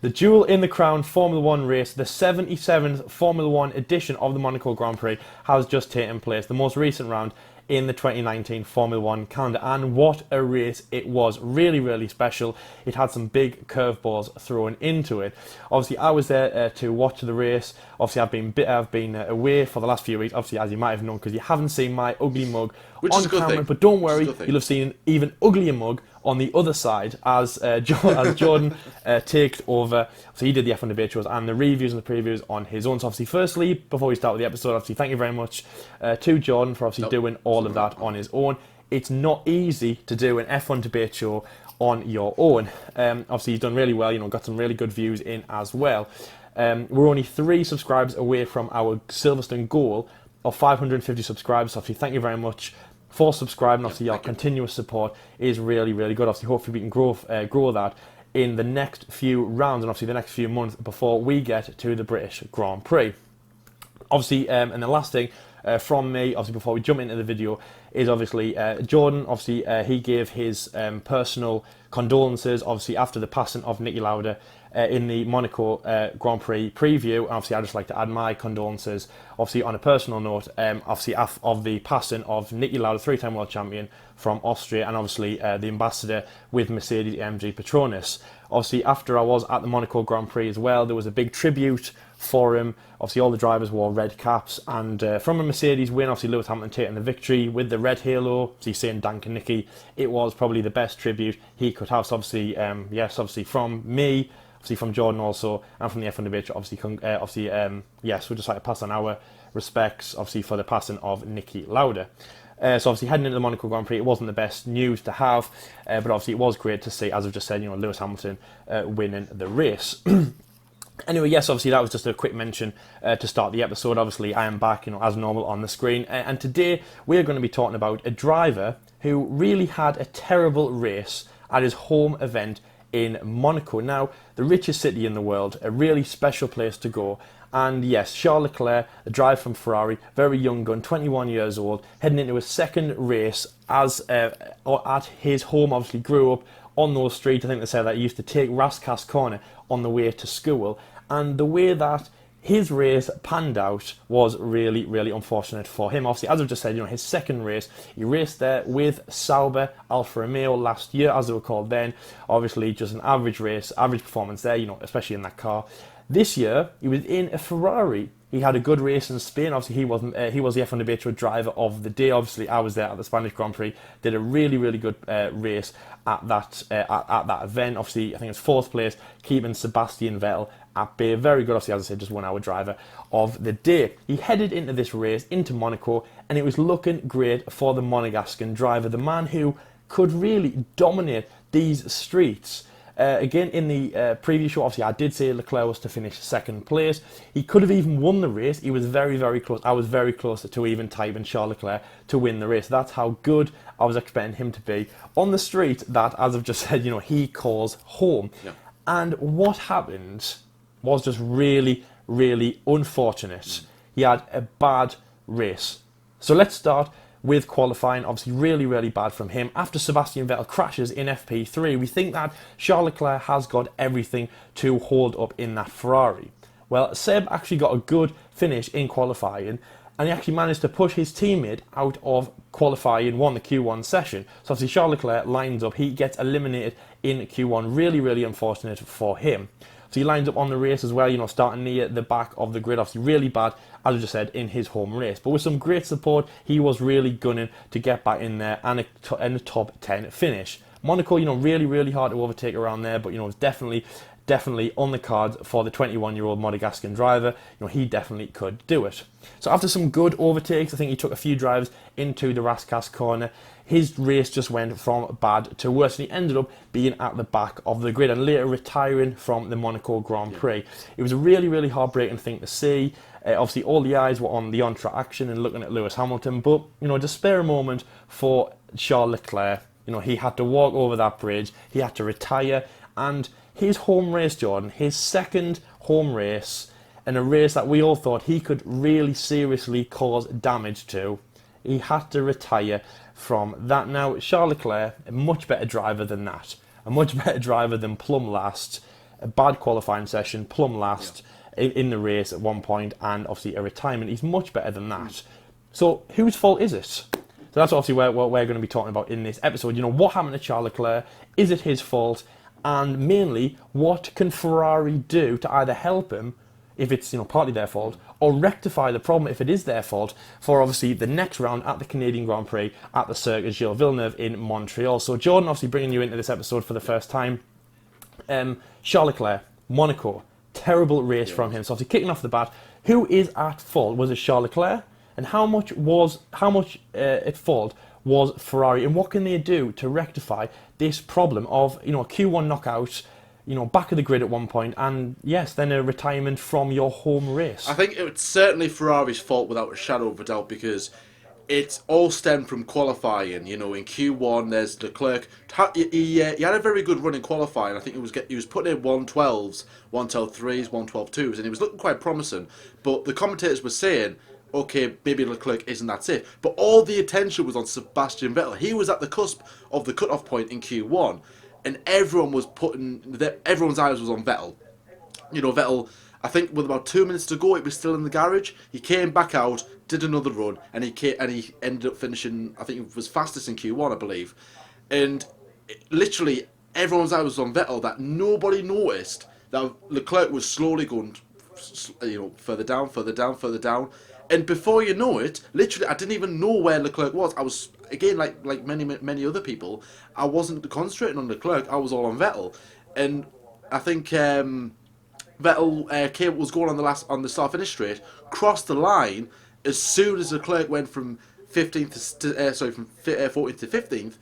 The Jewel in the Crown Formula 1 race, the 77th Formula 1 edition of the Monaco Grand Prix, has just taken place. The most recent round in the 2019 Formula 1 calendar, and what a race it was. Really, really special. It had some big curveballs thrown into it. Obviously, I was there to watch the race. Obviously, I've been away for the last few weeks, obviously, as you might have known, because you haven't seen my ugly mug on camera, but don't worry, you'll have seen an even uglier mug on the other side as Jordan taked over. So he did the F1 debate shows and the reviews and the previews on his own. So obviously, firstly, before we start with the episode, obviously, thank you very much to Jordan for obviously doing all of that on his own. It's not easy to do an F1 debate show on your own. Obviously, he's done really well, got some really good views in as well. We're only 3 subscribers away from our Silverstone goal of 550 subscribers. So obviously, thank you very much for subscribing. Obviously, your continuous support is really, really good. Obviously, hopefully we can grow that in the next few rounds and obviously the next few months before we get to the British Grand Prix. Obviously, and the last thing from me, obviously before we jump into the video, is obviously Jordan. Obviously, he gave his personal condolences, obviously after the passing of Niki Lauda in the Monaco Grand Prix preview. And obviously, I'd just like to add my condolences, obviously on a personal note, obviously of the passing of Niki Lauda, 3-time world champion from Austria, and obviously the ambassador with Mercedes-AMG Petronas. Obviously, after I was at the Monaco Grand Prix as well, there was a big tribute for him. Obviously, all the drivers wore red caps, and from a Mercedes win, obviously Lewis Hamilton taking the victory with the red halo, obviously saying "Danke Nicky," it was probably the best tribute he could have. So obviously, yes, obviously from me, obviously from Jordan also, and from the F1 debate, obviously, yes, we'd just like to pass on our respects, obviously, for the passing of Niki Lauda. So obviously heading into the Monaco Grand Prix, it wasn't the best news to have, but obviously it was great to see, as I've just said, Lewis Hamilton winning the race. Anyway, yes, obviously that was just a quick mention to start the episode. Obviously, I am back, as normal on the screen, and today we're going to be talking about a driver who really had a terrible race at his home event in Monaco. Now, the richest city in the world, a really special place to go. And yes, Charles Leclerc, the driver from Ferrari, very young gun, 21 years old, heading into his second race at his home. Obviously grew up on those streets. I think they said that he used to take Rascasse Corner on the way to school. And the way that his race panned out was really, really unfortunate for him. Obviously, as I've just said, his second race, he raced there with Sauber Alfa Romeo last year, as they were called then. Obviously, just an average race, average performance there, especially in that car. This year, he was in a Ferrari. He had a good race in Spain. Obviously, he was the F1 debate show driver of the day. Obviously, I was there at the Spanish Grand Prix. Did a really, really good race at that event. Obviously, I think it was 4th place, keeping Sebastian Vettel at bay. Very good. Obviously, as I said, just 1 hour driver of the day. He headed into this race, into Monaco, and it was looking great for the Monegascan driver, the man who could really dominate these streets. Again, in the previous show, obviously, I did say Leclerc was to finish 2nd place. He could have even won the race. He was very, very close. I was very close to even typing Charles Leclerc to win the race. That's how good I was expecting him to be on the street that, as I've just said, he calls home. Yeah. And what happened was just really, really unfortunate. He had a bad race. So let's start with qualifying. Obviously really, really bad from him. After Sebastian Vettel crashes in FP3, we think that Charles Leclerc has got everything to hold up in that Ferrari. Well, Seb actually got a good finish in qualifying, and he actually managed to push his teammate out of qualifying, won the Q1 session. So obviously Charles Leclerc lines up, he gets eliminated in Q1. Really, really unfortunate for him. So he lines up on the race as well, starting near the back of the grid. Obviously really bad, as I just said, in his home race. But with some great support, he was really gunning to get back in there and a top 10 finish. Monaco, really, really hard to overtake around there, but, it's definitely on the cards for the 21-year-old Monegascan driver. He definitely could do it. So after some good overtakes, I think he took a few drives into the Rascasse Corner. His race just went from bad to worse, and he ended up being at the back of the grid and later retiring from the Monaco Grand Prix. It was a really, really heartbreaking thing to see. Obviously, all the eyes were on the on-track action and looking at Lewis Hamilton, but, to spare a moment for Charles Leclerc, he had to walk over that bridge, he had to retire, and his home race, Jordan, his second home race, and a race that we all thought he could really seriously cause damage to, he had to retire from that. Now, Charles Leclerc, a much better driver than that, a much better driver than Plum last, a bad qualifying session, plumb last Yeah. in the race at one point, and obviously a retirement. He's much better than that. So whose fault is it? So that's obviously what we're going to be talking about in this episode. You know, what happened to Charles Leclerc? Is it his fault? And mainly, what can Ferrari do to either help him, if it's, you know, partly their fault, or rectify the problem if it is their fault, for obviously the next round at the Canadian Grand Prix at the Circuit Gilles Villeneuve in Montreal. So Jordan, obviously bringing you into this episode for the first time. Charles Leclerc, Monaco, terrible race from him. So obviously kicking off the bat, who is at fault? Was it Charles Leclerc? And how much at fault was Ferrari? And what can they do to rectify this problem of, you know, a Q1 knockout, you know, back of the grid at one point, and yes, then a retirement from your home race? I think it's certainly Ferrari's fault without a shadow of a doubt, because it all stemmed from qualifying. You know, in Q1, there's Leclerc. He had a very good run in qualifying. I think he was putting in 112s, 112.3s, 112.2s, and he was looking quite promising. But the commentators were saying, okay, maybe Leclerc isn't that safe. But all the attention was on Sebastian Vettel. He was at the cusp of the cut-off point in Q1, and everyone's eyes was on Vettel. You know, Vettel, I think with about 2 minutes to go, it was still in the garage. He came back out, did another run, and he ended up finishing, I think it was fastest in Q1, I believe. And literally, everyone's eyes was on Vettel, that nobody noticed that Leclerc was slowly going, you know, further down, further down, further down. And before you know it, literally, I didn't even know where Leclerc was. I was, again, like many other people, I wasn't concentrating on Leclerc. I was all on Vettel, and I think Vettel was going on the start finish straight, crossed the line as soon as Leclerc went from 14th to 15th,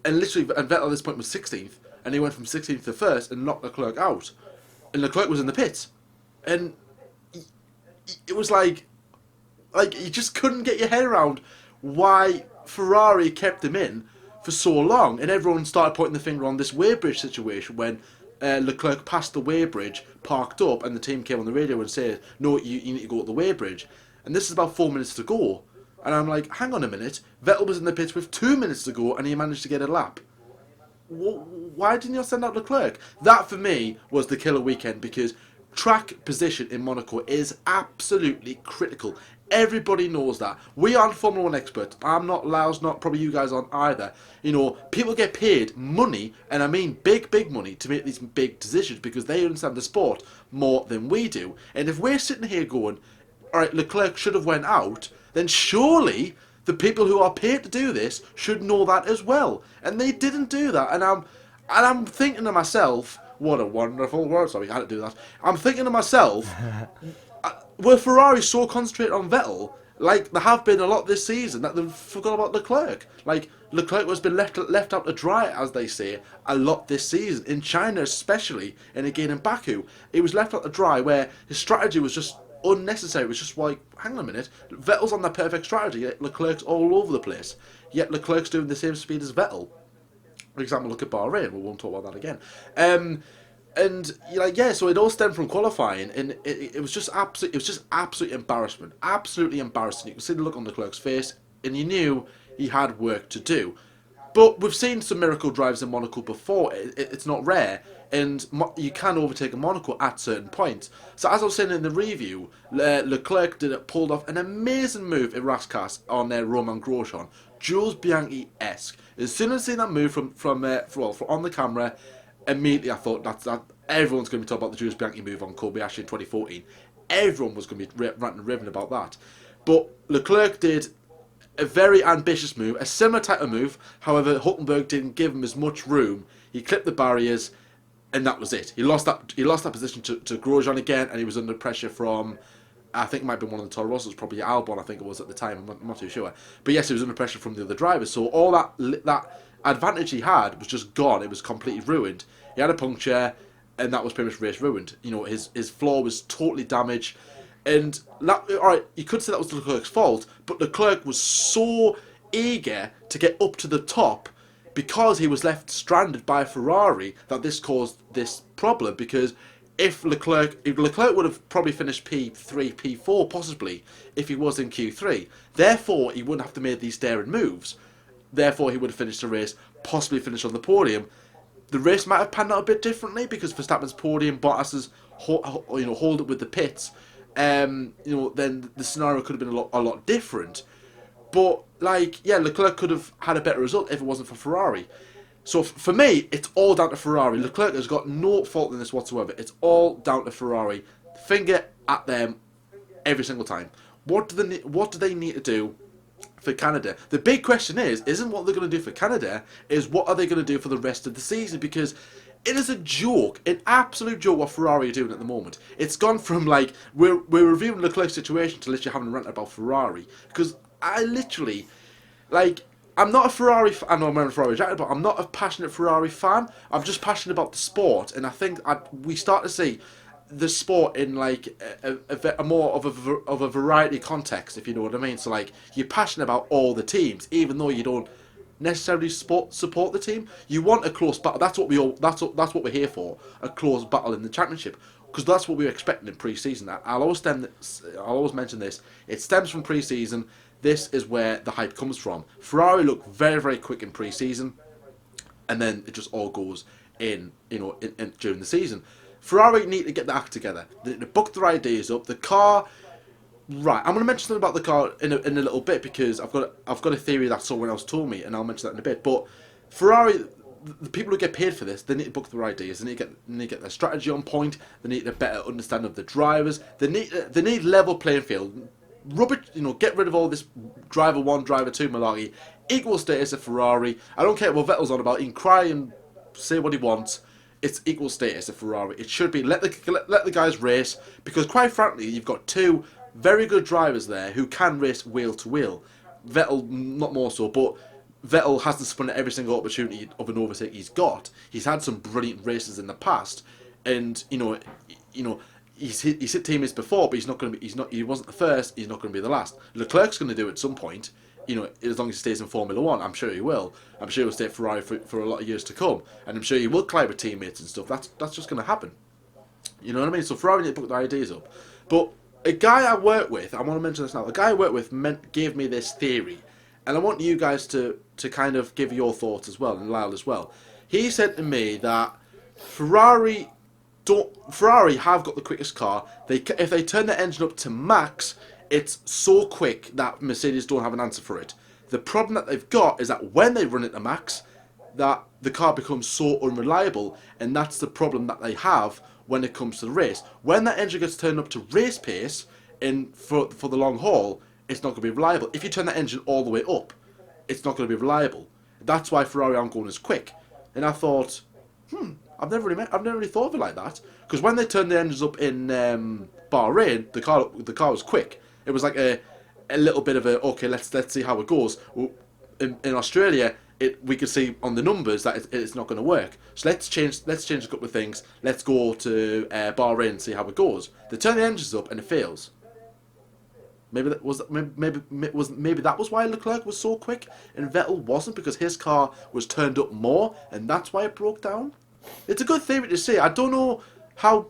and Vettel at this point was 16th, and he went from 16th to first and knocked Leclerc out, and Leclerc was in the pits, and it was like you just couldn't get your head around why Ferrari kept him in for so long, and everyone started pointing the finger on this weighbridge situation when Leclerc passed the weighbridge, parked up, and the team came on the radio and said, no, you need to go to the weighbridge. And this is about 4 minutes to go. And I'm like, hang on a minute, Vettel was in the pits with 2 minutes to go and he managed to get a lap. Why didn't you send out Leclerc? That for me was the killer weekend, because track position in Monaco is absolutely critical. Everybody knows that. We aren't Formula 1 experts. I'm not, Laos, not probably you guys aren't either. You know, people get paid money, and I mean big, big money, to make these big decisions because they understand the sport more than we do. And if we're sitting here going, alright, Leclerc should have went out, then surely the people who are paid to do this should know that as well. And they didn't do that. And I'm thinking to myself, what a wonderful word. Sorry, I had to do that. I'm thinking to myself, were Ferrari so concentrated on Vettel, like they have been a lot this season, that they've forgot about Leclerc? Like, Leclerc has been left out to dry, as they say, a lot this season. In China especially, and again in Baku. He was left out to dry where his strategy was just unnecessary. It was just like, hang on a minute, Vettel's on the perfect strategy, yet Leclerc's all over the place. Yet Leclerc's doing the same speed as Vettel. For example, look at Bahrain. We won't talk about that again. And so it all stemmed from qualifying, and it was just absolute embarrassment, absolutely embarrassing. You could see the look on Leclerc's face, and you knew he had work to do. But we've seen some miracle drives in Monaco before. It's not rare, and you can overtake a Monaco at certain points. So as I was saying in the review, Leclerc pulled off an amazing move in Raskas on Romain Grosjean, Jules Bianchi-esque. As soon as I seen that move from on the camera, immediately I thought that everyone's going to be talking about the Jules Bianchi move on Kobayashi in 2014. Everyone was going to be ranting and raving about that. But Leclerc did a very ambitious move, a similar type of move. However, Hulkenberg didn't give him as much room. He clipped the barriers, and that was it. He lost that position to Grosjean again, and he was under pressure from, I think it might have been one of the Toro Rossos, probably Albon, I think it was at the time. I'm not too sure. But yes, he was under pressure from the other drivers. So all that advantage he had was just gone. It was completely ruined. He had a puncture, and that was pretty much race ruined. You know, his floor was totally damaged. And, alright, you could say that was Leclerc's fault, but Leclerc was so eager to get up to the top because he was left stranded by Ferrari that this caused this problem. Because if Leclerc would have probably finished P3, P4 possibly, if he was in Q3. Therefore, he wouldn't have to make these daring moves. Therefore, he would have finished the race, possibly finished on the podium. the race might have panned out a bit differently because Verstappen's podium, Bottas's hold it with the pits. Then the scenario could have been a lot different. But Leclerc could have had a better result if it wasn't for Ferrari. So for me, it's all down to Ferrari. Leclerc has got no fault in this whatsoever. It's all down to Ferrari. Finger at them every single time. What do they need to do for Canada? The big question isn't what they're going to do for Canada, is what are they going to do for the rest of the season? Because it is a joke, an absolute joke what Ferrari are doing at the moment. It's gone from we're reviewing Leclerc's situation to literally having a rant about Ferrari. Because I literally, I'm not a Ferrari fan. I know I'm wearing a Ferrari jacket, but I'm not a passionate Ferrari fan. I'm just passionate about the sport, and I think we start to see the sport in a more of a variety context, if you know what I mean. So you're passionate about all the teams, even though you don't necessarily support the team. You want a close battle. That's what we're here for. A close battle in the championship, because that's what we were expecting in pre-season. I'll always mention this. It stems from pre-season. This is where the hype comes from. Ferrari looked very, very quick in pre-season, and then it just all goes in during the season. Ferrari need to get the act together. They need to book their ideas up. The car, right? I'm going to mention something about the car in a little bit, because I've got a theory that someone else told me, and I'll mention that in a bit. But Ferrari, the people who get paid for this, they need to book their ideas. They need to get their strategy on point. They need a better understanding of the drivers. They need level playing field. Rubbish, get rid of all this driver 1, driver 2 malarkey. Equal status of Ferrari. I don't care what Vettel's on about. He can cry and say what he wants. It's equal status of Ferrari. It should be let the guys race, because quite frankly, you've got two very good drivers there who can race wheel to wheel. Vettel not more so, but Vettel hasn't spun at every single opportunity of an overtake he's got. He's had some brilliant races in the past, and he's hit teammates before, but he wasn't the first. He's not going to be the last. Leclerc's going to do it at some point. As long as he stays in Formula 1, I'm sure he will. I'm sure he'll stay at Ferrari for a lot of years to come, and I'm sure he will climb with teammates and stuff. That's just going to happen. You know what I mean? So Ferrari need to put their ideas up. But a guy I work with, I want to mention this now. The guy I work with gave me this theory, and I want you guys to kind of give your thoughts as well, and Lyle as well. He said to me that Ferrari have got the quickest car. If they turn the engine up to max, it's so quick that Mercedes don't have an answer for it. The problem that they've got is that when they run it to max, that the car becomes so unreliable, and that's the problem that they have when it comes to the race. When that engine gets turned up to race pace for the long haul, it's not going to be reliable. If you turn that engine all the way up, it's not going to be reliable. That's why Ferrari aren't going as quick. And I thought, I've never really thought of it like that, because when they turned the engines up in Bahrain, the car was quick. It was like a little bit of okay, let's see how it goes. In Australia, we could see on the numbers that it's not going to work. So let's change a couple of things. Let's go to Bahrain and see how it goes. They turn the engines up and it fails. Maybe that was why Leclerc was so quick and Vettel wasn't, because his car was turned up more, and that's why it broke down. It's a good theory to say. I don't know how.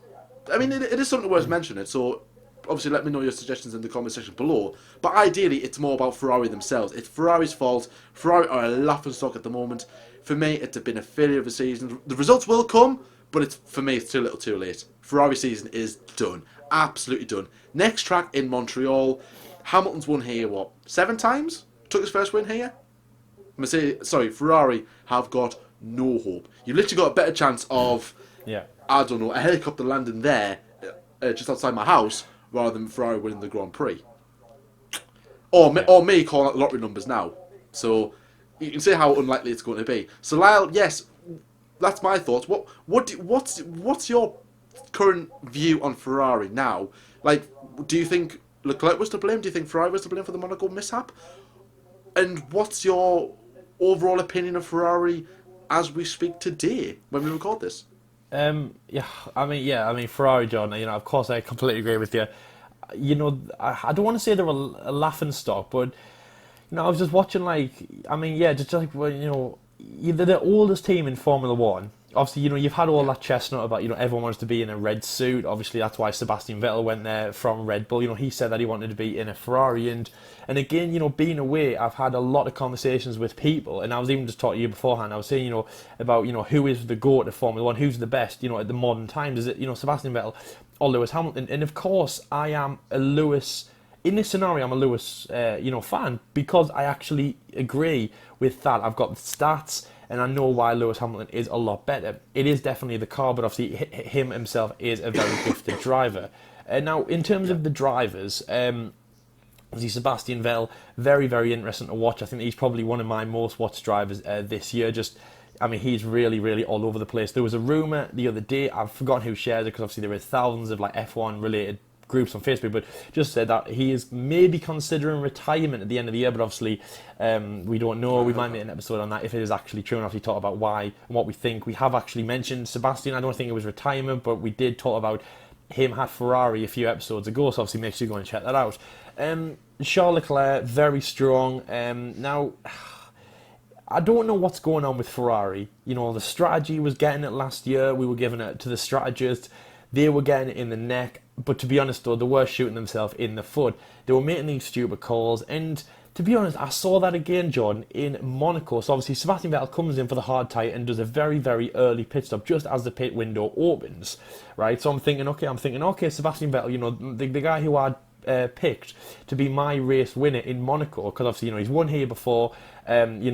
I mean, it is something worth mentioning. So obviously, let me know your suggestions in the comment section below. But ideally, it's more about Ferrari themselves. It's Ferrari's fault. Ferrari are a laughingstock at the moment. For me, it's been a failure of a season. The results will come, but for me, it's too little, too late. Ferrari season is done, absolutely done. Next track in Montreal. Hamilton's won here 7 times? Took his first win here. Ferrari have got no hope. You've literally got a better chance of, I don't know, a helicopter landing there, just outside my house, rather than Ferrari winning the Grand Prix. Or me calling out the lottery numbers now. So you can see how unlikely it's going to be. So Lyle, yes, that's my thoughts. What's your current view on Ferrari now? Do you think Leclerc was to blame? Do you think Ferrari was to blame for the Monaco mishap? And what's your overall opinion of Ferrari as we speak today, when we record this? I mean, Ferrari, John, of course I completely agree with you. I don't want to say they're a laughing stock, but, I was just watching, they're the oldest team in Formula 1, obviously, you've had all that chestnut about, everyone wants to be in a red suit. Obviously, that's why Sebastian Vettel went there from Red Bull. He said that he wanted to be in a Ferrari. And again, being away, I've had a lot of conversations with people. And I was even just talking to you beforehand. I was saying, about, who is the GOAT of Formula One? Who's the best, at the modern times? Is it, Sebastian Vettel or Lewis Hamilton? And of course, I am a Lewis... In this scenario, I'm a Lewis, fan, because I actually agree with that. I've got the stats, and I know why Lewis Hamilton is a lot better. It is definitely the car, but obviously him himself is a very gifted driver. Now, in terms of the drivers, obviously Sebastian Vettel, very, very interesting to watch. I think he's probably one of my most watched drivers this year. He's really, really all over the place. There was a rumour the other day, I've forgotten who shared it, because obviously there are thousands of F1 related groups on Facebook, but just said that he is maybe considering retirement at the end of the year, but obviously we don't know. We might make an episode on that if it is actually true, and obviously talk about why and what we think. We have actually mentioned Sebastian. I don't think it was retirement, but we did talk about him at Ferrari a few episodes ago, so obviously make sure you go and check that out. Charles Leclerc, very strong. Now, I don't know what's going on with Ferrari. The strategy was getting it last year. We were giving it to the strategist. They were getting it in the neck. But to be honest, though, they were shooting themselves in the foot. They were making these stupid calls. And to be honest, I saw that again, John, in Monaco. So obviously, Sebastian Vettel comes in for the hard tyre and does a very, very early pit stop just as the pit window opens, right? So I'm thinking, okay, Sebastian Vettel, the guy who I picked to be my race winner in Monaco, because obviously, he's won here before, and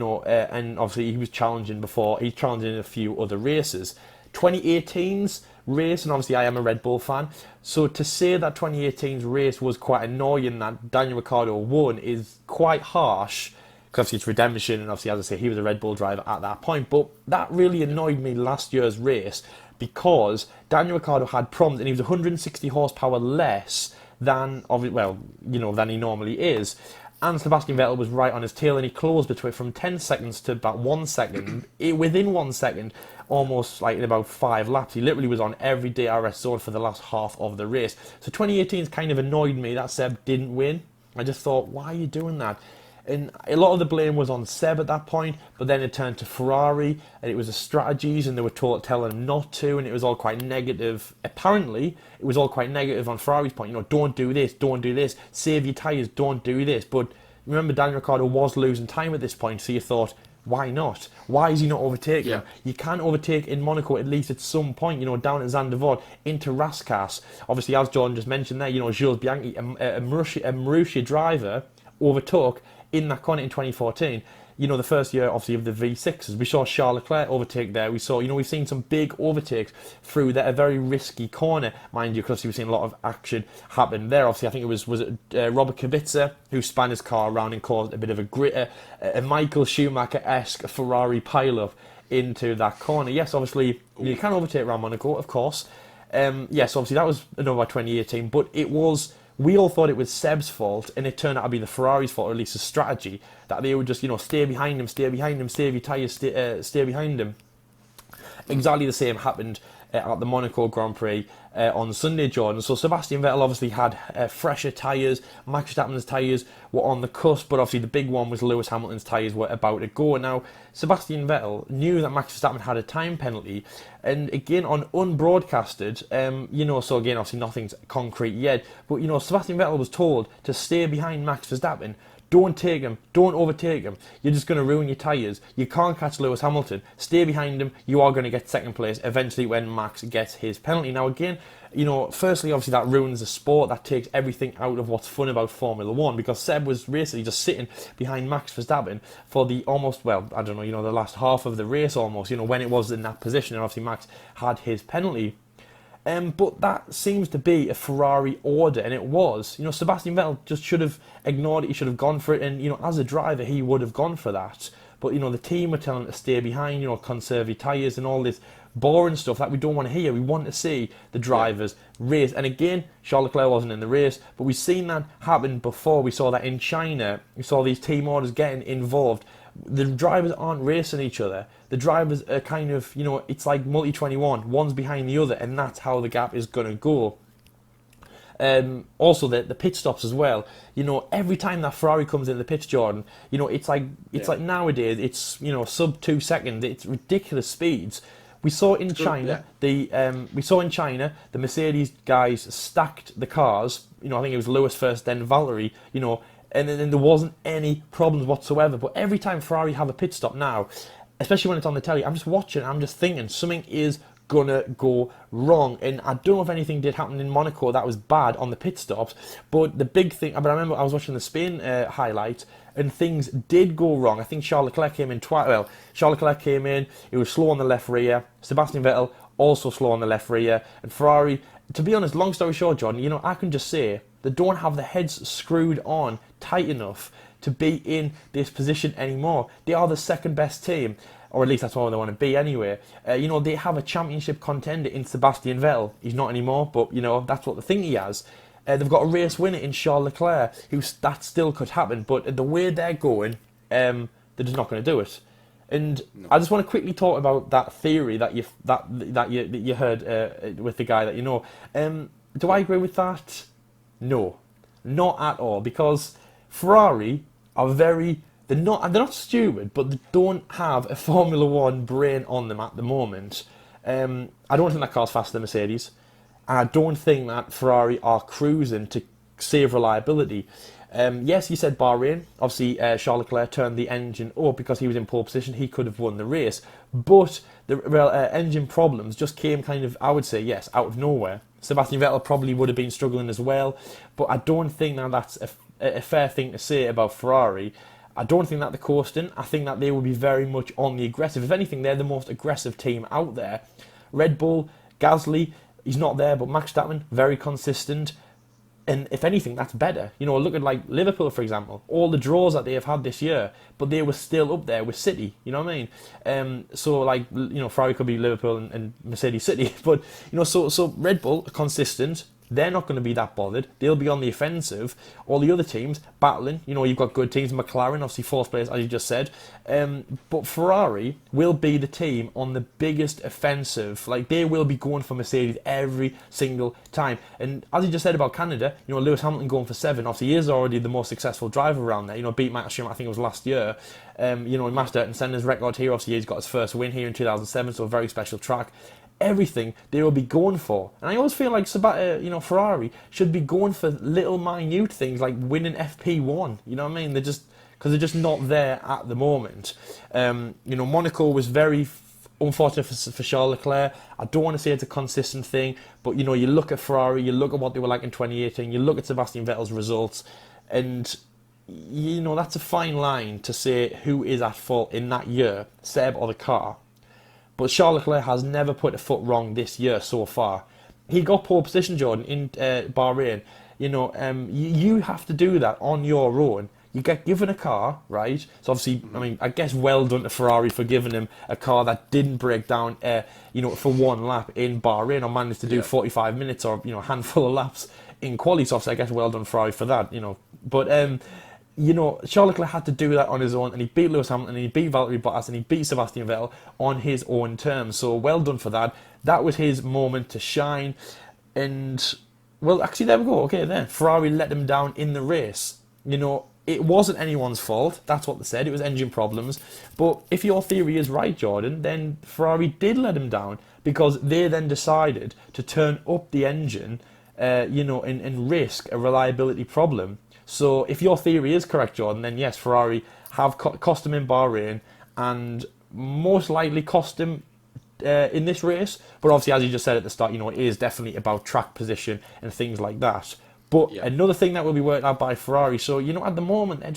obviously he was challenging before. He's challenging in a few other races. 2018's race, and obviously I am a Red Bull fan, so to say that 2018's race was quite annoying that Daniel Ricciardo won is quite harsh, because obviously it's redemption, and obviously, as I say, he was a Red Bull driver at that point. But that really annoyed me last year's race, because Daniel Ricciardo had problems, and he was 160 horsepower less than he normally is. And Sebastian Vettel was right on his tail, and he closed between from 10 seconds to about 1 second. Within 1 second, almost in about 5 laps. He literally was on every DRS zone for the last half of the race. So 2018's kind of annoyed me that Seb didn't win. I just thought, why are you doing that? And a lot of the blame was on Seb at that point, but then it turned to Ferrari, and it was the strategies, and they were telling him not to, and it was all quite negative. Apparently, it was all quite negative on Ferrari's point. Don't do this, save your tyres, don't do this. But remember, Daniel Ricciardo was losing time at this point, so you thought, why not? Why is he not overtaking him? You can overtake in Monaco at least at some point, down at Zandvoort into Rascasse. Obviously, as John just mentioned there, Jules Bianchi, a Marussia driver, overtook in that corner in 2014, the first year, obviously, of the V6s. We saw Charles Leclerc overtake there. We saw, we've seen some big overtakes through there, a very risky corner, mind you, because we've seen a lot of action happen there. Obviously, I think was it Robert Kubica who spun his car around and caused a bit of a Michael Schumacher-esque Ferrari pile-up into that corner. Yes, obviously, you can overtake around Monaco, of course. Yes, obviously, that was another 2018, but it was... We all thought it was Seb's fault, and it turned out to be the Ferrari's fault, or at least a strategy, that they would just, stay behind him, save your tyres, stay behind him. Exactly the same happened at the Monaco Grand Prix on Sunday, Jordan. So Sebastian Vettel obviously had fresher tyres. Max Verstappen's tyres were on the cusp, but obviously the big one was Lewis Hamilton's tyres were about to go. Now, Sebastian Vettel knew that Max Verstappen had a time penalty, and again, on unbroadcasted, so again, obviously nothing's concrete yet, but, Sebastian Vettel was told to stay behind Max Verstappen. Don't take him. Don't overtake him. You're just going to ruin your tyres. You can't catch Lewis Hamilton. Stay behind him. You are going to get second place eventually when Max gets his penalty. Now, again, firstly, obviously, that ruins the sport. That takes everything out of what's fun about Formula One, because Seb was basically just sitting behind Max Verstappen for the almost, the last half of the race almost, when it was in that position. And obviously, Max had his penalty. But that seems to be a Ferrari order, and it was. Sebastian Vettel just should have ignored it. He should have gone for it, and, as a driver, he would have gone for that. But, the team were telling him to stay behind, conserve your tyres and all this boring stuff that we don't want to hear. We want to see the drivers race. And again, Charles Leclerc wasn't in the race, but we've seen that happen before. We saw that in China. We saw these team orders getting involved. The drivers aren't racing each other. The drivers are kind of, it's like multi-21. One's behind the other, and that's how the gap is going to go. Also, the pit stops as well. Every time that Ferrari comes in the pits, Jordan, it's like nowadays, it's, sub 2 seconds. It's ridiculous speeds. We saw in China, the Mercedes guys stacked the cars. You know, I think it was Lewis first, then Valtteri. You know, and then there wasn't any problems whatsoever. But every time Ferrari have a pit stop now, especially when it's on the telly, I'm just watching, I'm just thinking something is gonna go wrong. And I don't know if anything did happen in Monaco that was bad on the pit stops, but the big thing, but I remember I was watching the Spain highlights, and things did go wrong. I think Charles Leclerc came in Charles Leclerc came in, he was slow on the left rear. Sebastian Vettel also slow on the left rear. And Ferrari, to be honest, long story short, Jordan, you know, I can just say they don't have the heads screwed on tight enough to be in this position anymore. They are the second best team, or at least that's what they want to be anyway. You know, they have a championship contender in Sebastian Vettel. He's not anymore, but, you know, that's what they think he has. They've got a race winner in Charles Leclerc, that still could happen, but the way they're going, they're just not going to do it. And no. I just want to quickly talk about that theory that you heard with the guy that you know. Do I agree with that? No, not at all, because Ferrari are they're not stupid, but they don't have a Formula One brain on them at the moment. I don't think that car's faster than Mercedes. I don't think that Ferrari are cruising to save reliability. Yes, you said Bahrain. Obviously, Charles Leclerc turned the engine up because he was in pole position. He could have won the race. But the engine problems just came kind of, I would say, yes, out of nowhere. Sebastian Vettel probably would have been struggling as well. But I don't think that that's a fair thing to say about Ferrari. I don't think that they're coasting. I think that they will be very much on the aggressive. If anything, they're the most aggressive team out there. Red Bull, Gasly, he's not there, but Max Verstappen, very consistent. And if anything, that's better. You know, look at like Liverpool, for example. All the draws that they have had this year, but they were still up there with City. You know what I mean? So like, you know, Ferrari could be Liverpool and Mercedes City, but you know, so Red Bull are consistent. They're not going to be that bothered. They'll be on the offensive. All the other teams battling. You know, you've got good teams. McLaren, obviously fourth place, as you just said. But Ferrari will be the team on the biggest offensive. Like, they will be going for Mercedes every single time. And as you just said about Canada, you know, Lewis Hamilton going for 7. Obviously, he is already the most successful driver around there. You know, beat Max Schumacher, I think it was last year. You know, in Master Ayrton Senna's record here, obviously, he's got his first win here in 2007, so a very special track. Everything they will be going for, and I always feel like Ferrari should be going for little minute things like winning FP1. You know what I mean? Because they're just not there at the moment. You know, Monaco was very unfortunate for Charles Leclerc. I don't want to say it's a consistent thing, but you know, you look at Ferrari, you look at what they were like in 2018, you look at Sebastian Vettel's results, and you know, that's a fine line to say who is at fault in that year, Seb or the car. But Charles Leclerc has never put a foot wrong this year so far. He got pole position, Jordan, in Bahrain. You know, you have to do that on your own. You get given a car, right? So obviously, I mean, I guess well done to Ferrari for giving him a car that didn't break down, you know, for one lap in Bahrain, or managed to do 45 minutes or, you know, a handful of laps in quali. So obviously, I guess well done Ferrari for that, you know. But you know, Charles Leclerc had to do that on his own, and he beat Lewis Hamilton, and he beat Valtteri Bottas, and he beat Sebastian Vettel on his own terms. So well done for that. That was his moment to shine. And, well, actually, there we go. Okay, there. Ferrari let him down in the race. You know, it wasn't anyone's fault. That's what they said. It was engine problems. But if your theory is right, Jordan, then Ferrari did let him down, because they then decided to turn up the engine, you know, and risk a reliability problem. So if your theory is correct, Jordan, then yes, Ferrari have cost him in Bahrain and most likely cost him in this race. But obviously, as you just said at the start, you know, it is definitely about track position and things like that. But another thing that will be worked out by Ferrari. So, you know, at the moment, they're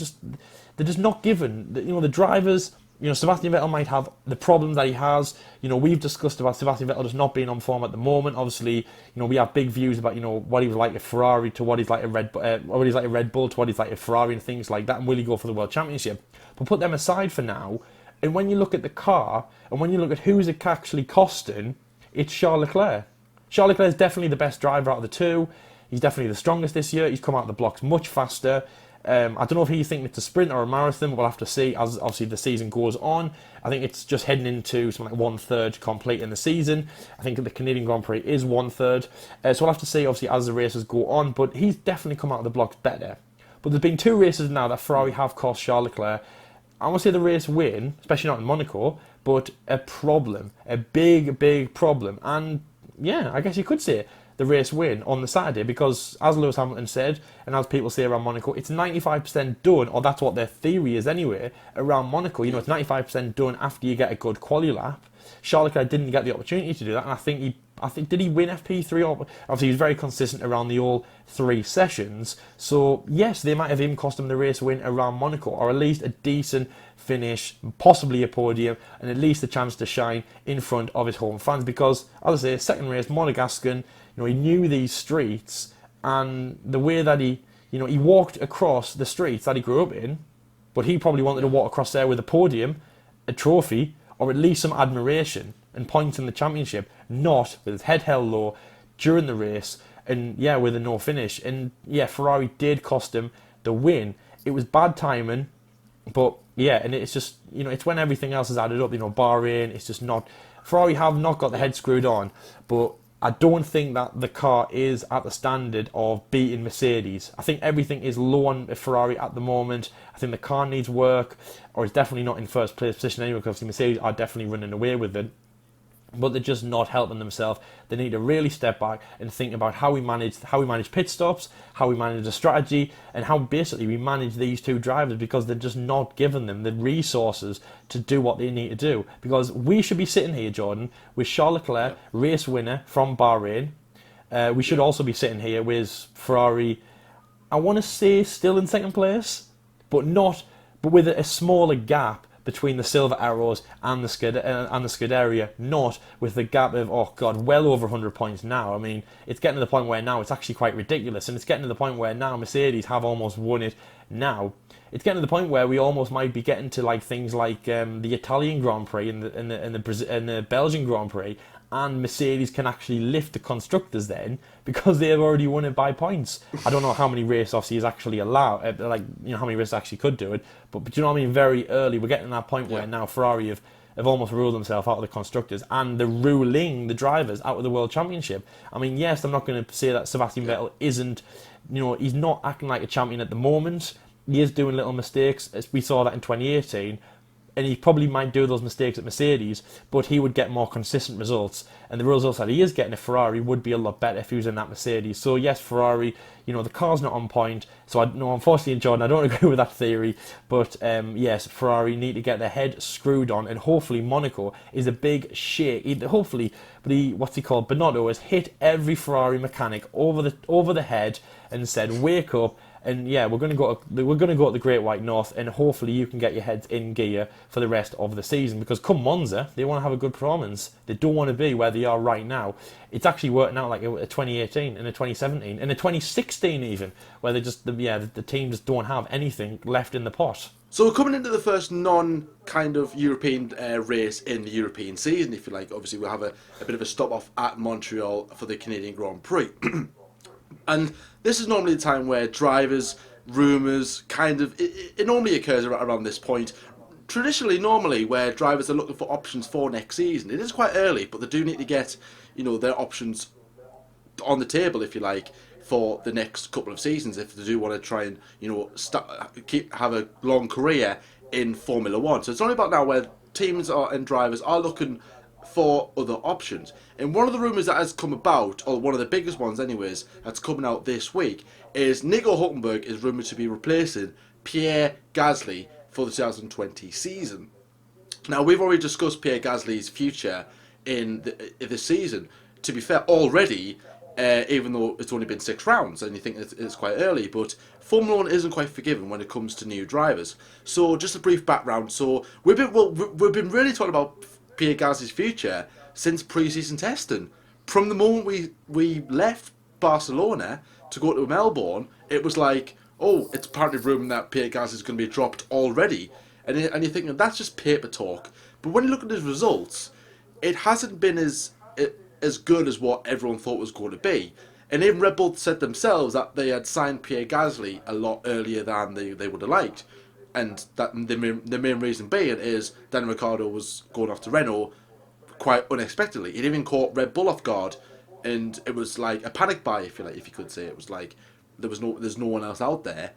just not given. You know, the drivers, you know, Sebastian Vettel might have the problems that he has. You know, we've discussed about Sebastian Vettel just not being on form at the moment. Obviously, you know, we have big views about, you know, what he was like at Ferrari to what he's like at what he's like at Red Bull to what he's like at Ferrari and things like that. And will he go for the World Championship? But put them aside for now. And when you look at the car and when you look at who's it actually costing, it's Charles Leclerc. Charles Leclerc is definitely the best driver out of the two. He's definitely the strongest this year. He's come out of the blocks much faster. I don't know if he's thinking it's a sprint or a marathon, but we'll have to see as obviously the season goes on. I think it's just heading into something like 1/3 complete in the season. I think the Canadian Grand Prix is 1/3. So we'll have to see obviously as the races go on, but he's definitely come out of the blocks better. But there's been 2 races now that Ferrari have cost Charles Leclerc. I won't say the race win, especially not in Monaco, but a problem, a big problem. And yeah, I guess you could say the race win on the Saturday, because as Lewis Hamilton said, and as people say around Monaco, it's 95% done, or that's what their theory is anyway, around Monaco. It's 95% done after you get a good quali lap. Charles Leclerc didn't get the opportunity to do that, and I think did he win FP3? Or obviously he was very consistent around the all 3 sessions. So yes, they might have even cost him the race win around Monaco, or at least a decent finish, possibly a podium, and at least a chance to shine in front of his home fans. Because as I say, second race, Monegasque, he knew these streets, and the way that he walked across the streets that he grew up in, but he probably wanted to walk across there with a podium, a trophy, or at least some admiration and points in the championship, not with his head held low during the race, and yeah, with a no finish. And yeah, Ferrari did cost him the win. It was bad timing, but yeah, and it's just, it's when everything else is added up, Bahrain, it's just not, Ferrari have not got the head screwed on, but I don't think that the car is at the standard of beating Mercedes. I think everything is low on Ferrari at the moment. I think the car needs work, or it's definitely not in first place position anyway, because Mercedes are definitely running away with it. But they're just not helping themselves. They need to really step back and think about how we manage pit stops, how we manage the strategy, and how basically we manage these two drivers, because they're just not giving them the resources to do what they need to do. Because we should be sitting here, Jordan, with Charles Leclerc, race winner from Bahrain. We should also be sitting here with Ferrari, I want to say still in second place, but with a smaller gap between the silver arrows and the Scuderia, not with the gap of, well over 100 points now. I mean, it's getting to the point where now it's actually quite ridiculous, and it's getting to the point where now Mercedes have almost won it now. It's getting to the point where we almost might be getting to things like the Italian Grand Prix and the Belgian Grand Prix, and Mercedes can actually lift the constructors then, because they have already won it by points. I don't know how many race offs he's actually allowed, how many races actually could do it, but you know what I mean, very early, we're getting to that point where now Ferrari have almost ruled themselves out of the constructors, and they're ruling the drivers out of the World Championship. I mean, yes, I'm not going to say that Sebastian Vettel isn't, he's not acting like a champion at the moment. He is doing little mistakes, as we saw that in 2018, and he probably might do those mistakes at Mercedes, but he would get more consistent results, and the results that he is getting at Ferrari would be a lot better if he was in that Mercedes. So yes, Ferrari, the car's not on point, so unfortunately, Jordan, I don't agree with that theory, but yes, Ferrari need to get their head screwed on, and hopefully Monaco is a big shake. Hopefully, Binotto has hit every Ferrari mechanic over the head and said, wake up. And yeah, we're going to go to the Great White North, and hopefully you can get your heads in gear for the rest of the season. Because come Monza, they want to have a good performance. They don't want to be where they are right now. It's actually working out like a 2018 and a 2017 and a 2016 even, where the team just don't have anything left in the pot. So we're coming into the first non-kind of European race in the European season, if you like. Obviously, we'll have a bit of a stop-off at Montreal for the Canadian Grand Prix. And this is normally the time where drivers, rumours, it normally occurs around this point. Traditionally, normally, where drivers are looking for options for next season. It is quite early, but they do need to get, their options on the table, if you like, for the next couple of seasons, if they do want to try and, have a long career in Formula One. So it's only about now where teams and drivers are looking for other options. And one of the rumours that has come about, or one of the biggest ones anyways, that's coming out this week, is Nico Hulkenberg is rumoured to be replacing Pierre Gasly for the 2020 season. Now, we've already discussed Pierre Gasly's future in this season. To be fair, already, even though it's only been 6 rounds, and you think it's quite early, but Formula 1 isn't quite forgiving when it comes to new drivers. So, just a brief background. So, we've been really talking about Pierre Gasly's future since pre-season testing. From the moment we left Barcelona to go to Melbourne, it was like, it's apparently rumored that Pierre Gasly is going to be dropped already, and you're thinking that's just paper talk. But when you look at his results, it hasn't been as good as what everyone thought it was going to be. And even Red Bull said themselves that they had signed Pierre Gasly a lot earlier than they would have liked. And that the main reason being is Daniel Ricciardo was going off to Renault quite unexpectedly. It even caught Red Bull off guard, and it was like a panic buy, if you could say. It was like there's no one else out there,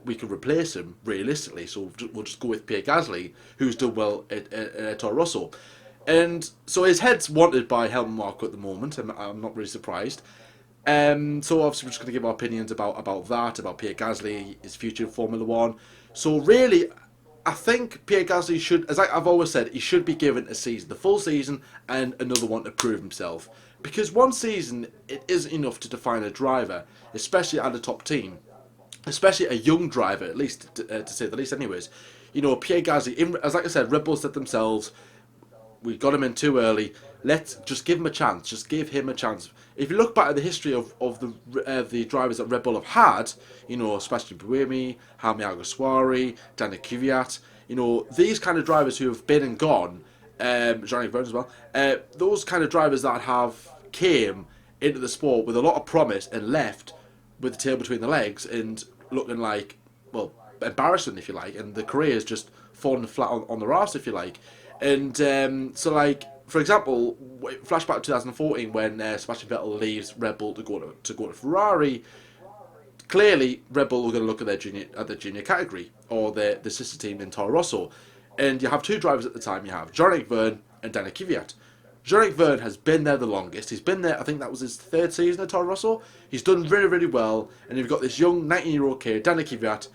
we can replace him realistically. So we'll just go with Pierre Gasly, who's done well at Toro Rosso. And so his head's wanted by Helmut Marko at the moment, and I'm not really surprised. So obviously we're just going to give our opinions about that, about Pierre Gasly, his future in Formula One. So really, I think Pierre Gasly should, as I've always said, he should be given a season, the full season, and another one to prove himself. Because one season, it isn't enough to define a driver, especially at a top team. Especially a young driver, at least, to say the least anyways. You know, Pierre Gasly, as like I said, Red Bull said themselves, we got him in too early. Let's just give him a chance. Just give him a chance. If you look back at the history of the drivers that Red Bull have had, you know, Sebastian Buemi, Jaime Alguersuari, Daniel Kvyat, you know, these kind of drivers who have been and gone, Jean-Yves Vergne as well, those kind of drivers that have came into the sport with a lot of promise and left with the tail between the legs and looking like, well, embarrassing if you like, and the career is just falling flat on their arse if you like. And so, like, for example, flashback to 2014 when Sebastian Vettel leaves Red Bull to go to Ferrari. Clearly, Red Bull were going to look at the junior category or the sister team in Toro Rosso, and you have two drivers at the time. You have Jean-Yves Vergne and Daniel Kvyat. Jean-Yves Vergne has been there the longest. He's been there, I think that was his third season at Toro Rosso. He's done really, really well, and you've got this young 19-year-old kid, Daniel Kvyat.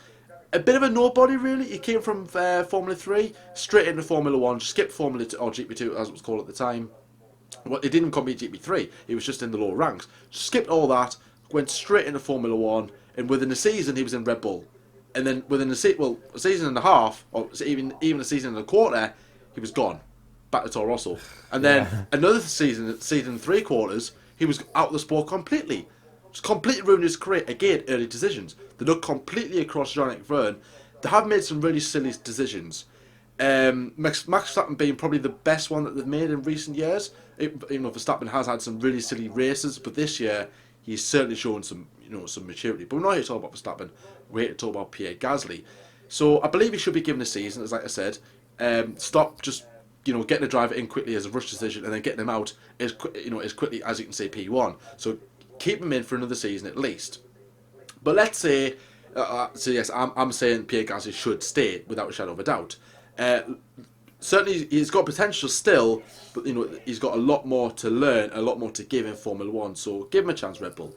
A bit of a nobody, really. He came from Formula 3 straight into Formula 1, skipped Formula 2, or GP2 as it was called at the time. Well, he didn't compete GP3, he was just in the lower ranks. Skipped all that, went straight into Formula 1, and within a season he was in Red Bull. And then within a season and a half, or even a season and a quarter, he was gone. Back to Toro Rosso. And then another season and 3 quarters, he was out of the sport completely. Just completely ruined his career. Again, early decisions. They look completely across Jean-Yves Vergne. They have made some really silly decisions. Max Verstappen being probably the best one that they've made in recent years. Even though Verstappen has had some really silly races, but this year he's certainly shown some maturity. But we're not here to talk about Verstappen. We're here to talk about Pierre Gasly. So I believe he should be given a season, as like I said. Stop just getting a driver in quickly as a rush decision and then getting him out as quickly as you can say P1. So keep him in for another season at least. But let's say, so yes, I'm saying Pierre Gasly should stay without a shadow of a doubt. Certainly, he's got potential still, but he's got a lot more to learn, a lot more to give in Formula One. So give him a chance, Red Bull.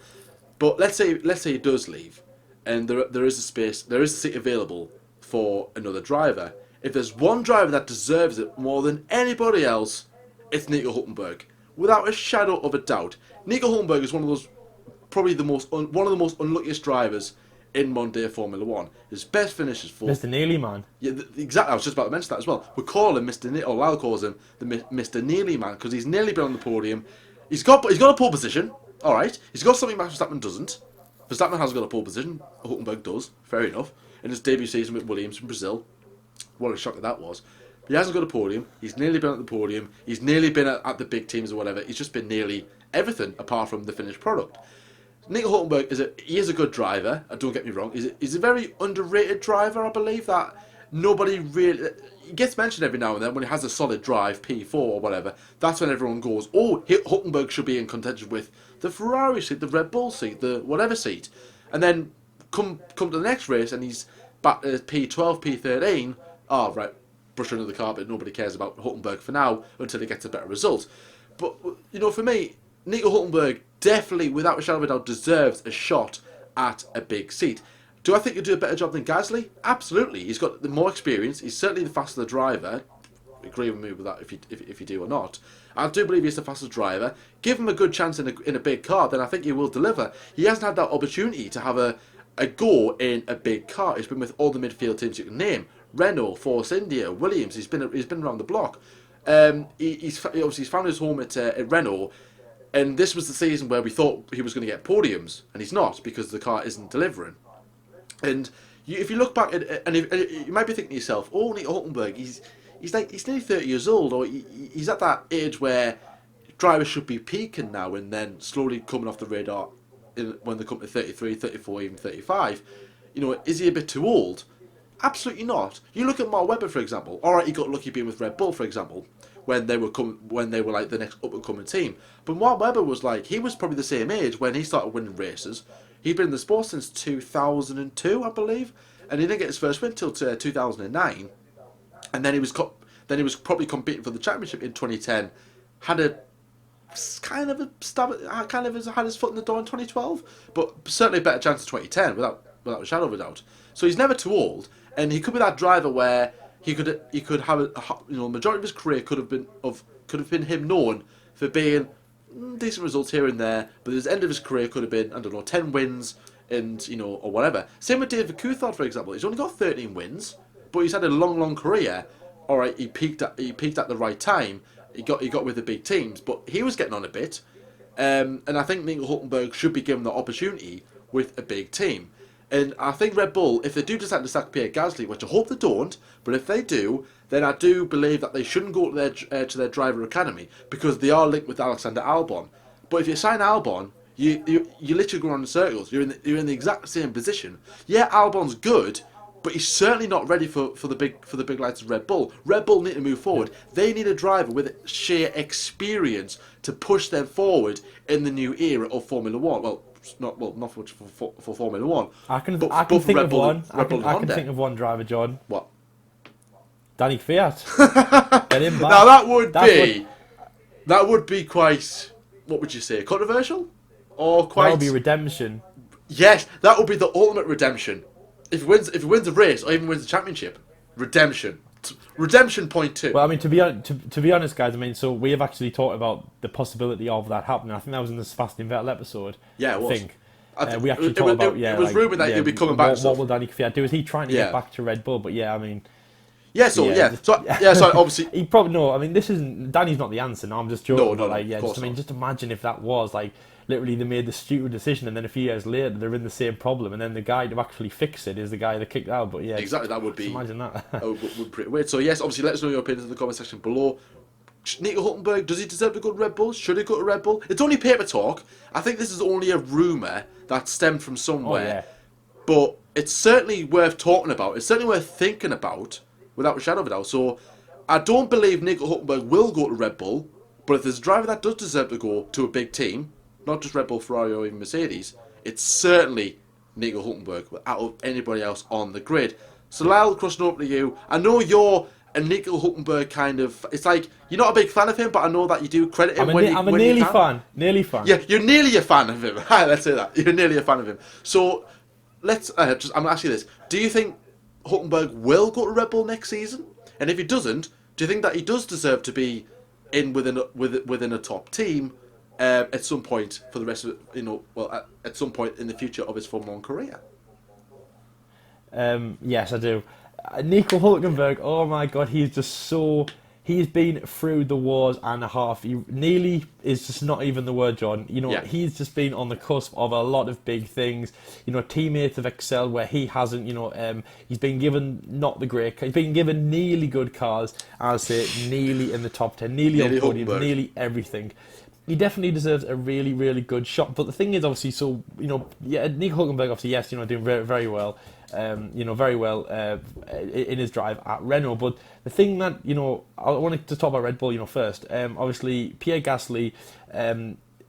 But let's say he does leave, and there is a space, there is a seat available for another driver. If there's one driver that deserves it more than anybody else, it's Nico Hulkenberg, without a shadow of a doubt. Nico Hulkenberg is one of the most unluckiest drivers in modern day Formula One. His best finish is fourth. Mr. Neely, man. Yeah, exactly. I was just about to mention that as well. We call him Mr. Neely, or Lyle calls him the Mr. Neely man, because he's nearly been on the podium. He's got a pole position. All right. He's got something Max Verstappen doesn't. Verstappen has got a pole position. Hulkenberg does. Fair enough. In his debut season with Williams in Brazil, what a shock that was. But he hasn't got a podium. He's nearly been at the podium. He's nearly been at the big teams or whatever. He's just been nearly everything apart from the finished product. Nico Hulkenberg is a good driver. Don't get me wrong. He's a very underrated driver. I believe that nobody really. He gets mentioned every now and then when he has a solid drive, P4 or whatever. That's when everyone goes, "Oh, Hulkenberg should be in contention with the Ferrari seat, the Red Bull seat, the whatever seat." And then come to the next race and he's back to P12, P13. Oh, right, brush under the carpet. Nobody cares about Hulkenberg for now until he gets a better result. But for me, Nico Hulkenberg definitely, without a shadow of a doubt, deserves a shot at a big seat. Do I think he'll do a better job than Gasly? Absolutely. He's got the more experience. He's certainly the faster driver. Agree with me with that if you do or not. I do believe he's the fastest driver. Give him a good chance in a big car, then I think he will deliver. He hasn't had that opportunity to have a go in a big car. He's been with all the midfield teams you can name. Renault, Force India, Williams. He's been around the block. He's found his home at Renault. And this was the season where we thought he was going to get podiums, and he's not because the car isn't delivering. And if you look back at, you might be thinking to yourself, "Oh, Nico Hulkenberg, he's nearly 30 years old, or he's at that age where drivers should be peaking now and then slowly coming off the radar when they come to 33, 34, even 35. Is he a bit too old?" Absolutely not. You look at Mark Webber, for example. All right, he got lucky being with Red Bull, for example, when they were like the next up and coming team. But Mark Webber was he was probably the same age when he started winning races. He'd been in the sport since 2002, I believe, and he didn't get his first win until 2009. And then he was probably competing for the championship in 2010. Had a kind of a stab at, kind of had his foot in the door in 2012, but certainly a better chance in 2010 without a shadow of a doubt. So he's never too old, and he could be that driver where he could have majority of his career could have been him known for being decent results here and there, but his end of his career could have been, I don't know, 10 wins and or whatever. Same with David Coulthard, for example. He's only got 13 wins, but he's had a long career. All right, he peaked at the right time. He got with the big teams, but he was getting on a bit. And I think Nico Hulkenberg should be given the opportunity with a big team. And I think Red Bull, if they do decide to sack Pierre Gasly, which I hope they don't, but if they do, then I do believe that they shouldn't go to their driver academy, because they are linked with Alexander Albon. But if you sign Albon, you literally go around in circles. You're in the exact same position. Yeah, Albon's good, but he's certainly not ready for the big lights of Red Bull. Red Bull need to move forward. They need a driver with sheer experience to push them forward in the new era of Formula One. Well, not so much for Formula One. I can think of one. I can think of one driver, John. What? Danny Fiat. Get him back. Now that would be quite, what would you say, controversial, or quite? That would be redemption. Yes, that would be the ultimate redemption. If he wins a race or even wins the championship, redemption. Redemption point 2. Well, I mean, to be honest, guys, I mean, so we have actually talked about the possibility of that happening. I think that was in the Sebastian Vettel episode. Yeah, it was. I think. We actually talked about, it was rumoured that he'll be coming back. What will Danny Fiat do? Is he trying to get back to Red Bull? But yeah, I mean... So obviously... He probably... No, I mean, this isn't... Danny's not the answer. No, I'm just joking. No, just imagine if that was, like, literally they made the stupid decision, and then a few years later they're in the same problem, and then the guy to actually fix it is the guy that kicked out. But yeah, exactly, that would be... Imagine that. would be pretty weird. So yes, obviously, let us know your opinions in the comment section below. Nico Hulkenberg, does he deserve to go to Red Bull? Should he go to Red Bull? It's only paper talk. I think this is only a rumour that stemmed from somewhere. But it's certainly worth talking about. It's certainly worth thinking about, without a shadow of a doubt. So I don't believe Nico Hulkenberg will go to Red Bull, but if there's a driver that does deserve to go to a big team, not just Red Bull, Ferrari, or even Mercedes, it's certainly Nico Hulkenberg out of anybody else on the grid. So Lyle, crossing over to you. I know you're a Nico Hulkenberg kind of... It's like, you're not a big fan of him, but I know that you do credit him I'm a nearly fan. Nearly fan. Yeah, you're nearly a fan of him. Let's say that. You're nearly a fan of him. So, I'm going to ask you this. Do you think Hulkenberg will go to Red Bull next season? And if he doesn't, do you think that he does deserve to be in within a top team at some point for the rest of at some point in the future of his Formula 1 career? Yes, I do. Nico Hulkenberg, oh my God, he's been through the wars and a half. He nearly is just not even the word, John. He's just been on the cusp of a lot of big things. Teammates have excelled where he hasn't. He's been given not the great. He's been given nearly good cars. I'll say nearly in the top 10, nearly on podiums, nearly everything. He definitely deserves a really, really good shot. But the thing is, obviously, Nico Hulkenberg, obviously, yes, doing very, very well. Very well in his drive at Renault. But the thing that, I wanted to talk about Red Bull, first. Obviously, Pierre Gasly,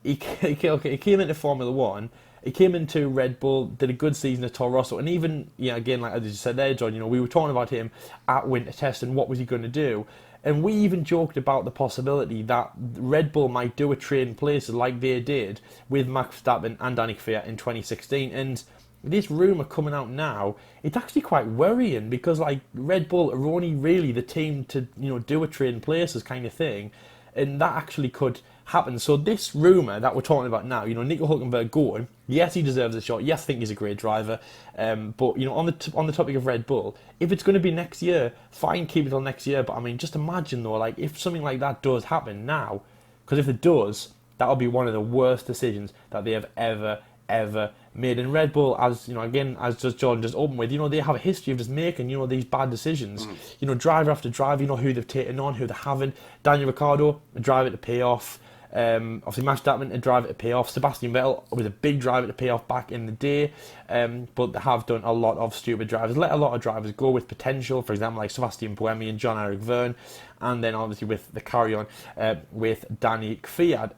he came into Formula 1, he came into Red Bull, did a good season at Toro Rosso, and even, again, like as you said there, John, we were talking about him at winter test and what was he going to do. And we even joked about the possibility that Red Bull might do a trading places like they did with Max Verstappen and Danny Fiat in 2016. And this rumour coming out now, it's actually quite worrying because Red Bull are only really the team to do a trading places kind of thing, and that actually could happen. So this rumour that we're talking about now, Nico Hulkenberg going, yes, he deserves a shot. Yes, I think he's a great driver. But on the topic of Red Bull, if it's going to be next year, fine, keep it till next year. But I mean, just imagine though, if something like that does happen now, because if it does, that'll be one of the worst decisions that they have ever made. And Red Bull, as just Jordan just opened with, they have a history of just making, these bad decisions. Driver after driver, who they've taken on, who they haven't. Daniel Ricciardo, a driver to pay off. Obviously Max Verstappen, a driver to pay off. Sebastian Vettel was a big driver to pay off back in the day. But they have done a lot of stupid drivers. Let a lot of drivers go with potential, for example, like Sebastian Buemi and John-Eric Verne. And then obviously with the carry-on with Danny Fiat.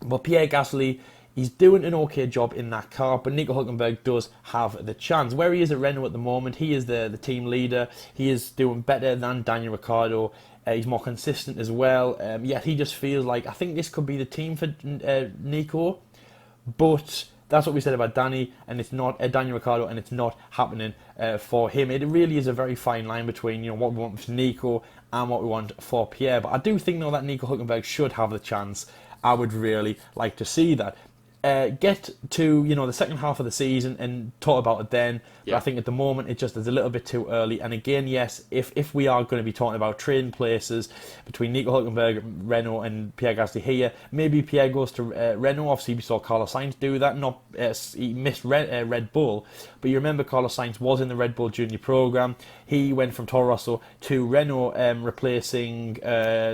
But Pierre Gasly, He's doing an okay job in that car, but Nico Hulkenberg does have the chance. Where he is at Renault at the moment, he is the team leader. He is doing better than Daniel Ricciardo. He's more consistent as well. Yet he just feels like, I think this could be the team for Nico, but that's what we said about Danny, and it's not Daniel Ricciardo, and it's not happening for him. It really is a very fine line between what we want for Nico and what we want for Pierre. But I do think though that Nico Hulkenberg should have the chance. I would really like to see that. Get to the second half of the season and talk about it then. But I think at the moment it just is a little bit too early. And again, yes, if we are going to be talking about trading places between Nico Hulkenberg, Renault, and Pierre Gasly here, maybe Pierre goes to Renault. Obviously, we saw Carlos Sainz do that. He missed Red Bull, but you remember Carlos Sainz was in the Red Bull Junior program. He went from Toro Rosso to Renault, replacing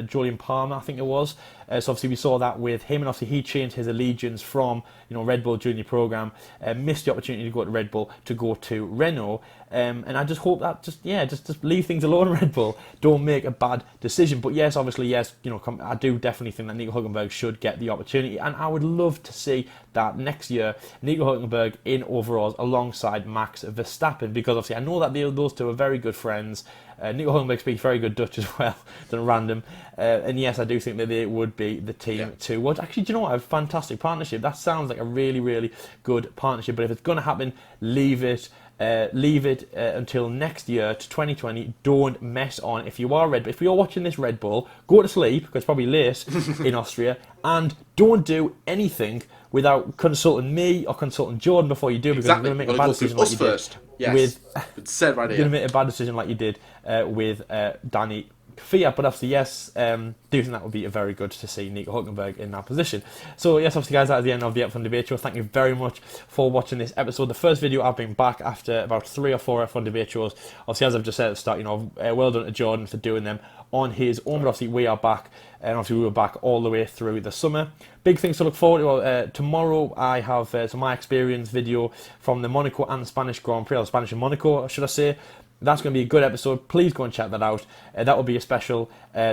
Julian Palmer, I think it was. So obviously we saw that with him, and obviously he changed his allegiance from Red Bull Junior program, missed the opportunity to go to Red Bull to go to Renault, and I just hope that just leave things alone, Red Bull. Don't make a bad decision. But yes, obviously yes, I do definitely think that Nico Hulkenberg should get the opportunity, and I would love to see that next year Nico Hulkenberg in overalls alongside Max Verstappen, because obviously I know that those two are very good friends. Nico Hulkenberg speaks very good Dutch as well, than random. And yes, I do think that they would be the team to watch. Actually, do you know what? A fantastic partnership. That sounds like a really, really good partnership. But if it's going to happen, leave it until next year to 2020. Don't mess on. If you are if you're watching this Red Bull, go to sleep, because it's probably late in Austria, and don't do anything without consulting me or consulting Jordan before you do, because you're going to make a bad decision like you did. Yes. It's said right here. You're going to make a bad decision like you did with Danny Fiat. But obviously, yes, do think that would be very good to see Nico Hulkenberg in that position. So yes, obviously guys, that is the end of the F1 Debate Show. Thank you very much for watching this episode. The first video I've been back after about 3 or 4 F1 Debate Shows. Obviously, as I've just said at the start, well done to Jordan for doing them on his own. But obviously we are back, and obviously we were back all the way through the summer. Big things to look forward to. Well, tomorrow I have my experience video from the Monaco and Spanish Grand Prix, or Spanish and Monaco, should I say. That's going to be a good episode. Please go and check that out. That will be a special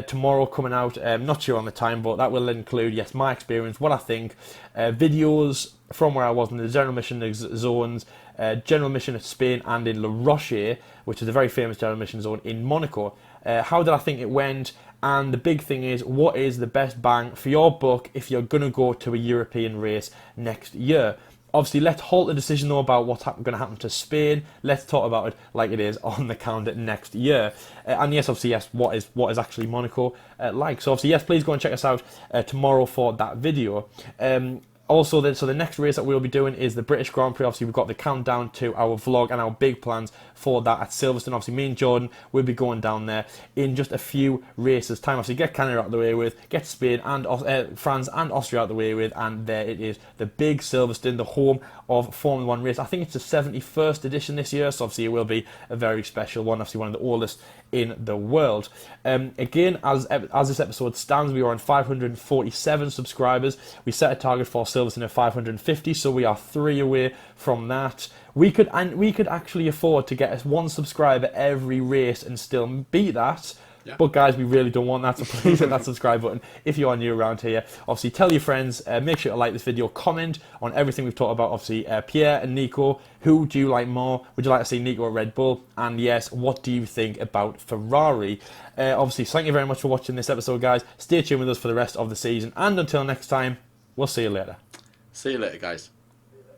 tomorrow coming out. Not sure on the time, but that will include, yes, my experience, what I think, videos from where I was in the general mission zones, general mission at Spain and in La Roche, which is a very famous general mission zone in Monaco. How did I think it went? And the big thing is, what is the best bang for your buck if you're going to go to a European race next year? Obviously, let's halt the decision though about what's going to happen to Spain. Let's talk about it like it is on the calendar next year. And yes, obviously, yes, what is actually Monaco like? So obviously, yes, please go and check us out tomorrow for that video. Also, the next race that we'll be doing is the British Grand Prix. Obviously, we've got the countdown to our vlog and our big plans for that at Silverstone. Obviously, me and Jordan will be going down there in just a few races' time. Obviously, get Canada out of the way with, get Spain and France and Austria out of the way with, and there it is, the big Silverstone, the home of Formula 1 race. I think it's the 71st edition this year, so obviously it will be a very special one. Obviously, one of the oldest in the world. Again, as this episode stands, we are on 547 subscribers. We set a target for Silverstone at 550, so we are 3 away from that. We could actually afford to get us 1 subscriber every race and still beat that. Yeah. But guys, we really don't want that, so please hit that subscribe button if you are new around here. Obviously, tell your friends, make sure to like this video, comment on everything we've talked about. Obviously, Pierre and Nico, who do you like more? Would you like to see Nico at Red Bull? And yes, what do you think about Ferrari? Obviously, thank you very much for watching this episode, guys. Stay tuned with us for the rest of the season, and until next time, we'll see you later. See you later, guys.